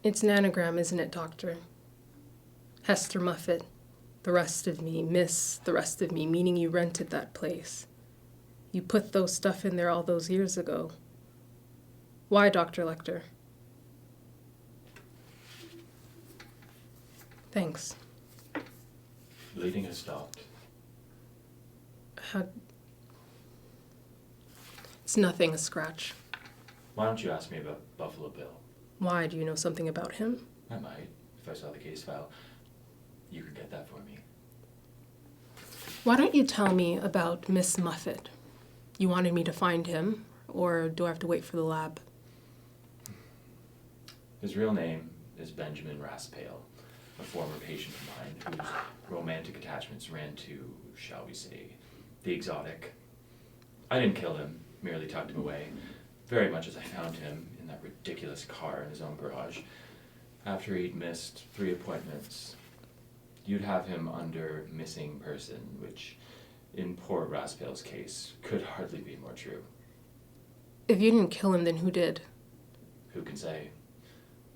It's an anagram, isn't it, Doctor? Hester Muffet. The rest of me, miss the rest of me, meaning you rented that place. You put those stuff in there all those years ago. Why, Dr. Lecter? Thanks. Bleeding has stopped. It's nothing, a scratch. Why don't you ask me about Buffalo Bill? Why? Do you know something about him? I might, if I saw the case file. You could get that for me. Why don't you tell me about Miss Muffet? You wanted me to find him, or do I have to wait for the lab? His real name is Benjamin Raspail, a former patient of mine whose romantic attachments ran to, shall we say, the exotic. I didn't kill him, merely tucked him away, very much as I found him in that ridiculous car in his own garage. After he'd missed 3 appointments, you'd have him under missing person, which, in poor Raspail's case, could hardly be more true. If you didn't kill him, then who did? Who can say?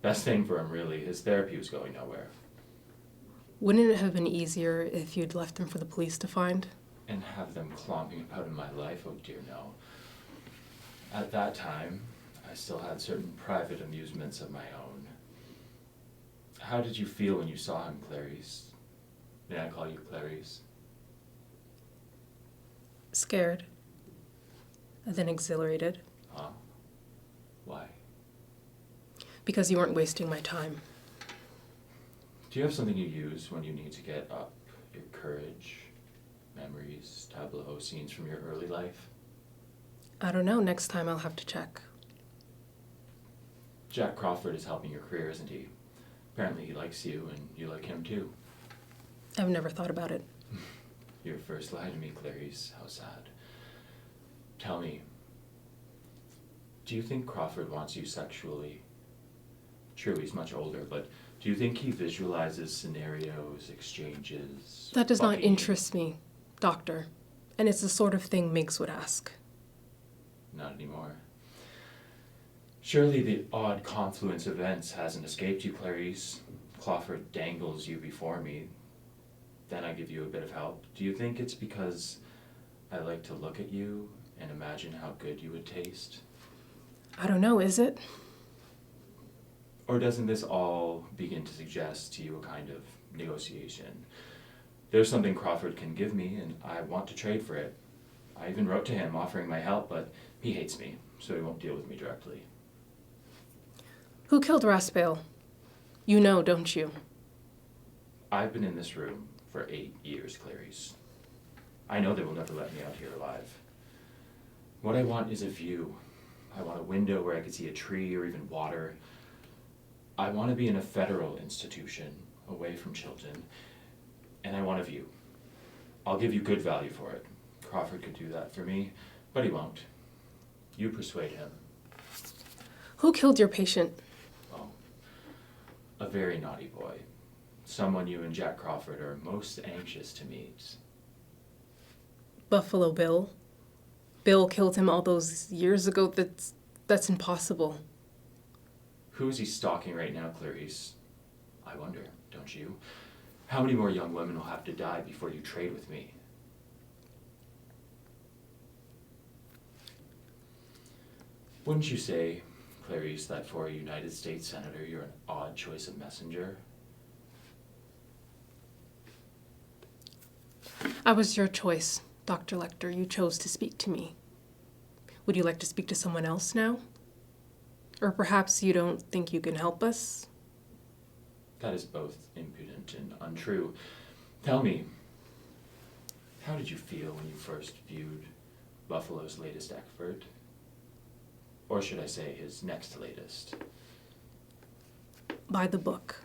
Best thing for him, really. His therapy was going nowhere. Wouldn't it have been easier if you'd left him for the police to find? And have them clomping about in my life? Oh dear, no. At that time, I still had certain private amusements of my own. How did you feel when you saw him, Clarice? May I call you Clarice? Scared. And then exhilarated. Huh? Why? Because you weren't wasting my time. Do you have something you use when you need to get up your courage, memories, tableau, scenes from your early life? I don't know. Next time I'll have to check. Jack Crawford is helping your career, isn't he? Apparently he likes you, and you like him too. I've never thought about it. Your first lie to me, Clarice. How sad. Tell me, do you think Crawford wants you sexually? True, he's much older, but do you think he visualizes scenarios, exchanges? That does not fucking? interest me, Doctor. And it's the sort of thing Miggs would ask. Not anymore. Surely the odd confluence of events hasn't escaped you, Clarice. Crawford dangles you before me. Then I give you a bit of help. Do you think it's because I like to look at you and imagine how good you would taste? I don't know, is it? Or doesn't this all begin to suggest to you a kind of negotiation? There's something Crawford can give me, and I want to trade for it. I even wrote to him offering my help, but he hates me, so he won't deal with me directly. Who killed Raspail? You know, don't you? I've been in this room for 8 years, Clarice. I know they will never let me out here alive. What I want is a view. I want a window where I could see a tree or even water. I want to be in a federal institution, away from children, and I want a view. I'll give you good value for it. Crawford could do that for me, but he won't. You persuade him. Who killed your patient? Oh, a very naughty boy. Someone you and Jack Crawford are most anxious to meet. Buffalo Bill. Bill killed him all those years ago. That's impossible. Who is he stalking right now, Clarice? I wonder, don't you? How many more young women will have to die before you trade with me? Wouldn't you say, Clarice, that for a United States Senator, you're an odd choice of messenger? I was your choice, Dr. Lecter. You chose to speak to me. Would you like to speak to someone else now? Or perhaps you don't think you can help us? That is both impudent and untrue. Tell me, how did you feel when you first viewed Buffalo's latest effort? Or should I say his next latest? By the book.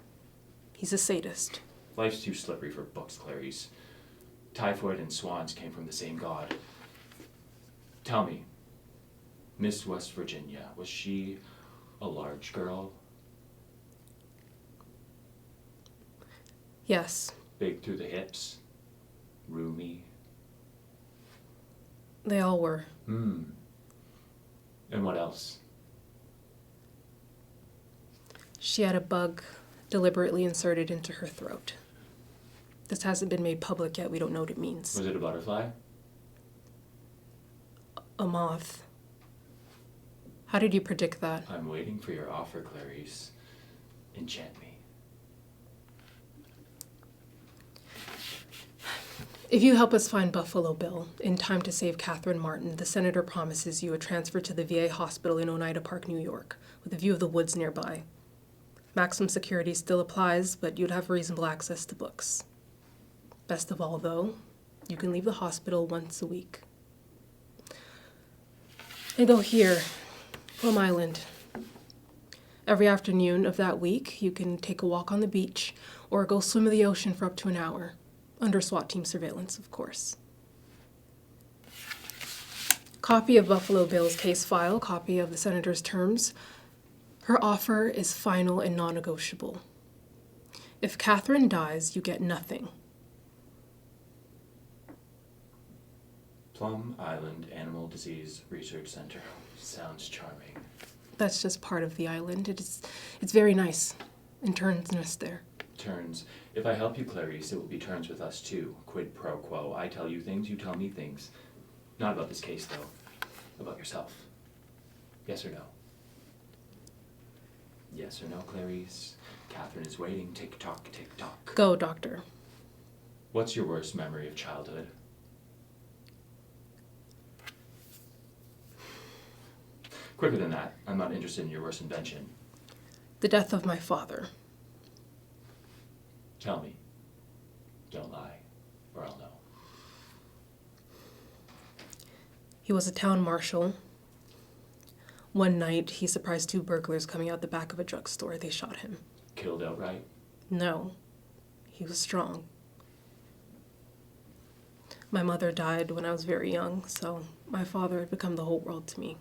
He's a sadist. Life's too slippery for books, Clarice. Typhoid and swans came from the same god. Tell me, Miss West Virginia, was she a large girl? Yes. Big through the hips? Roomy? They all were. And what else? She had a bug deliberately inserted into her throat. This hasn't been made public yet. We don't know what it means. Was it a butterfly? A moth. How did you predict that? I'm waiting for your offer, Clarice. Enchant me. If you help us find Buffalo Bill in time to save Catherine Martin, the senator promises you a transfer to the VA hospital in Oneida Park, New York, with a view of the woods nearby. Maximum security still applies, but you'd have reasonable access to books. Best of all, though, you can leave the hospital once a week. And go here, Plum Island. Every afternoon of that week, you can take a walk on the beach or go swim in the ocean for up to an hour. Under SWAT team surveillance, of course. Copy of Buffalo Bill's case file, copy of the senator's terms. Her offer is final and non-negotiable. If Catherine dies, you get nothing. Plum Island Animal Disease Research Center. Sounds charming. That's just part of the island. It's very nice. Interns there. Turns. If I help you, Clarice, it will be turns with us too. Quid pro quo. I tell you things, you tell me things. Not about this case, though. About yourself. Yes or no? Yes or no, Clarice? Catherine is waiting. Tick-tock, tick-tock. Go, doctor. What's your worst memory of childhood? Quicker than that. I'm not interested in your worst invention. The death of my father. Tell me. Don't lie, or I'll know. He was a town marshal. One night, he surprised two burglars coming out the back of a drugstore. They shot him. Killed outright? No. He was strong. My mother died when I was very young, so my father had become the whole world to me.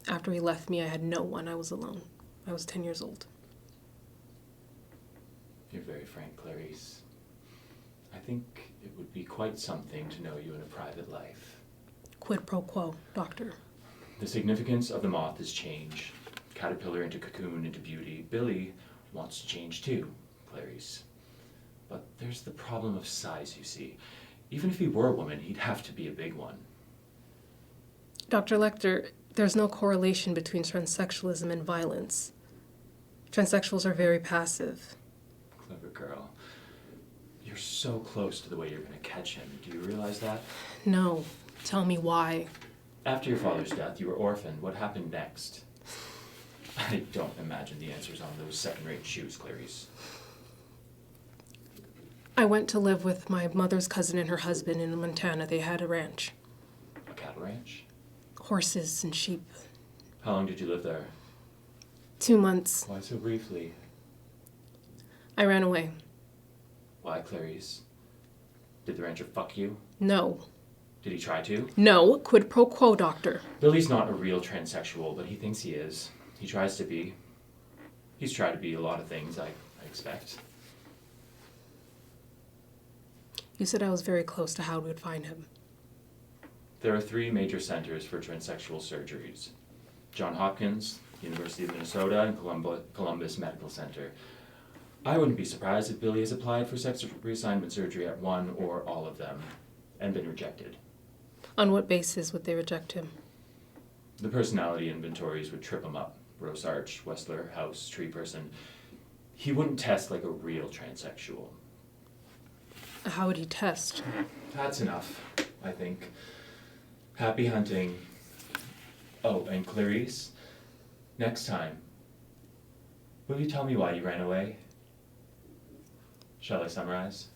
After he left me, I had no one. I was alone. I was 10 years old. You're very frank, Clarice. I think it would be quite something to know you in a private life. Quid pro quo, doctor. The significance of the moth is change. Caterpillar into cocoon into beauty. Billy wants to change too, Clarice. But there's the problem of size, you see. Even if he were a woman, he'd have to be a big one. Dr. Lecter, there's no correlation between transsexualism and violence. Transsexuals are very passive. Clever girl. You're so close to the way you're going to catch him. Do you realize that? No. Tell me why. After your father's death, you were orphaned. What happened next? I don't imagine the answer's on those second-rate shoes, Clarice. I went to live with my mother's cousin and her husband in Montana. They had a ranch. A cattle ranch? Horses and sheep. How long did you live there? 2 months. Why so briefly? I ran away. Why, Clarice? Did the rancher fuck you? No. Did he try to? No. Quid pro quo, doctor. Billy's not a real transsexual, but he thinks he is. He tries to be. He's tried to be a lot of things, I expect. You said I was very close to how we would find him. There are 3 major centers for transsexual surgeries. Johns Hopkins, University of Minnesota, and Columbus Medical Center. I wouldn't be surprised if Billy has applied for sex reassignment surgery at one or all of them and been rejected. On what basis would they reject him? The personality inventories would trip him up. Rose Arch, Westler, House, Tree Person. He wouldn't test like a real transsexual. How would he test? That's enough, I think. Happy hunting. Oh, and Clarice, next time, will you tell me why you ran away? Shall I summarize?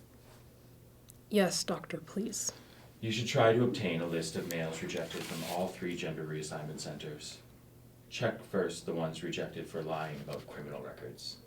Yes, doctor, please. You should try to obtain a list of males rejected from all 3 gender reassignment centers. Check first the ones rejected for lying about criminal records.